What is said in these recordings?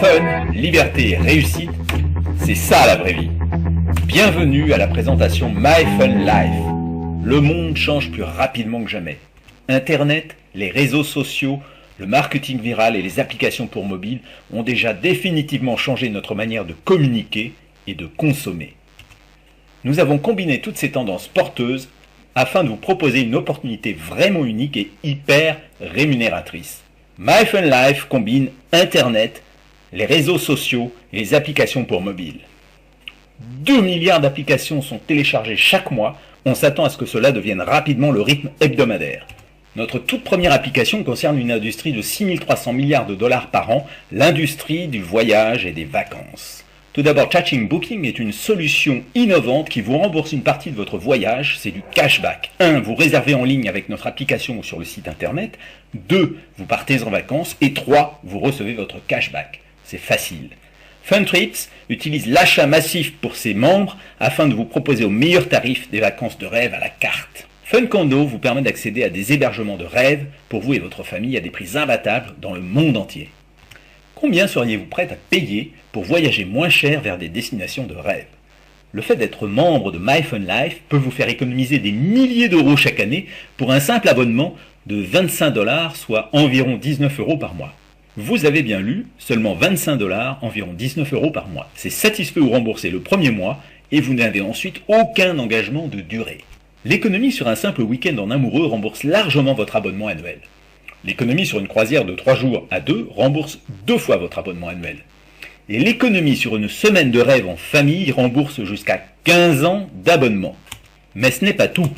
Fun, liberté et réussite, c'est ça la vraie vie. Bienvenue à la présentation My Fun Life. Le monde change plus rapidement que jamais. Internet, les réseaux sociaux, le marketing viral et les applications pour mobile ont déjà définitivement changé notre manière de communiquer et de consommer. Nous avons combiné toutes ces tendances porteuses afin de vous proposer une opportunité vraiment unique et hyper rémunératrice. My Fun Life combine Internet, les réseaux sociaux et les applications pour mobile. 2 milliards d'applications sont téléchargées chaque mois. On s'attend à ce que cela devienne rapidement le rythme hebdomadaire. Notre toute première application concerne une industrie de 6300 milliards de dollars par an, l'industrie du voyage et des vacances. Tout d'abord, Chaching Booking est une solution innovante qui vous rembourse une partie de votre voyage, c'est du cashback. 1. Vous réservez en ligne avec notre application ou sur le site internet. 2. Vous partez en vacances. Et 3. Vous recevez votre cashback. C'est facile. FunTrips utilise l'achat massif pour ses membres afin de vous proposer au meilleur tarif des vacances de rêve à la carte. FunCondo vous permet d'accéder à des hébergements de rêve pour vous et votre famille à des prix imbattables dans le monde entier. Combien seriez-vous prêt à payer pour voyager moins cher vers des destinations de rêve? Le fait d'être membre de My Fun Life peut vous faire économiser des milliers d'euros chaque année pour un simple abonnement de 25 $, soit environ 19 € par mois. Vous avez bien lu, seulement 25 $, environ 19 € par mois. C'est satisfait ou remboursé le premier mois et vous n'avez ensuite aucun engagement de durée. L'économie sur un simple week-end en amoureux rembourse largement votre abonnement annuel. L'économie sur une croisière de 3 jours à 2 rembourse 2 fois votre abonnement annuel. Et l'économie sur une semaine de rêve en famille rembourse jusqu'à 15 ans d'abonnement. Mais ce n'est pas tout.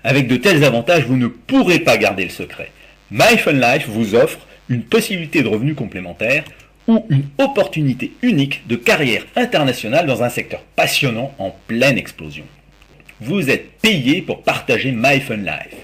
Avec de tels avantages, vous ne pourrez pas garder le secret. My Fun Life vous offre une possibilité de revenus complémentaires ou une opportunité unique de carrière internationale dans un secteur passionnant en pleine explosion. Vous êtes payé pour partager My Fun Life.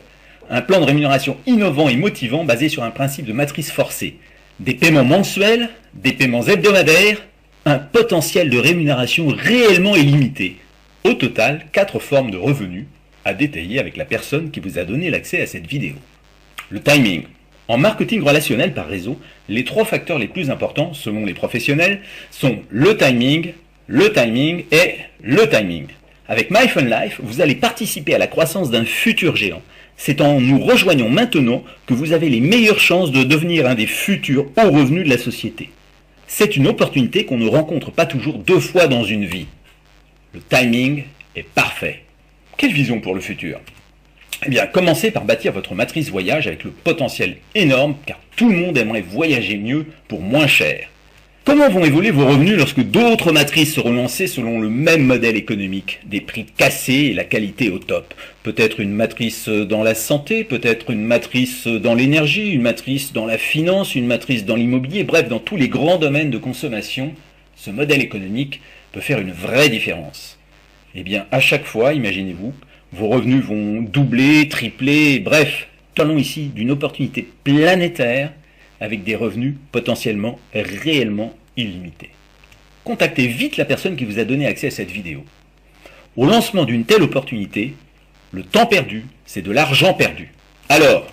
Un plan de rémunération innovant et motivant basé sur un principe de matrice forcée. Des paiements mensuels, des paiements hebdomadaires, un potentiel de rémunération réellement illimité. Au total, 4 formes de revenus à détailler avec la personne qui vous a donné l'accès à cette vidéo. Le timing. En marketing relationnel par réseau, les 3 facteurs les plus importants, selon les professionnels, sont le timing et le timing. Avec My Fun Life, vous allez participer à la croissance d'un futur géant. C'est en nous rejoignant maintenant que vous avez les meilleures chances de devenir un des futurs hauts revenus de la société. C'est une opportunité qu'on ne rencontre pas toujours 2 fois dans une vie. Le timing est parfait. Quelle vision pour le futur? Eh bien, commencez par bâtir votre matrice voyage avec le potentiel énorme, car tout le monde aimerait voyager mieux pour moins cher. Comment vont évoluer vos revenus lorsque d'autres matrices seront lancées selon le même modèle économique? Des prix cassés et la qualité au top. Peut-être une matrice dans la santé, peut-être une matrice dans l'énergie, une matrice dans la finance, une matrice dans l'immobilier, bref, dans tous les grands domaines de consommation, ce modèle économique peut faire une vraie différence. Eh bien, à chaque fois, imaginez-vous, vos revenus vont doubler, tripler, bref, parlons ici d'une opportunité planétaire avec des revenus potentiellement réellement illimités. Contactez vite la personne qui vous a donné accès à cette vidéo. Au lancement d'une telle opportunité, le temps perdu, c'est de l'argent perdu. Alors,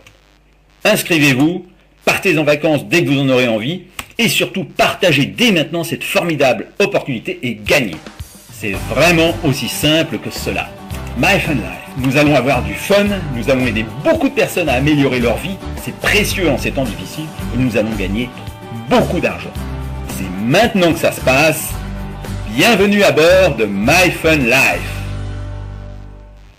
inscrivez-vous, partez en vacances dès que vous en aurez envie, et surtout partagez dès maintenant cette formidable opportunité et gagnez. C'est vraiment aussi simple que cela. My Fun Life. Nous allons avoir du fun, nous allons aider beaucoup de personnes à améliorer leur vie, c'est précieux en ces temps difficiles, et nous allons gagner beaucoup d'argent. C'est maintenant que ça se passe. Bienvenue à bord de My Fun Life.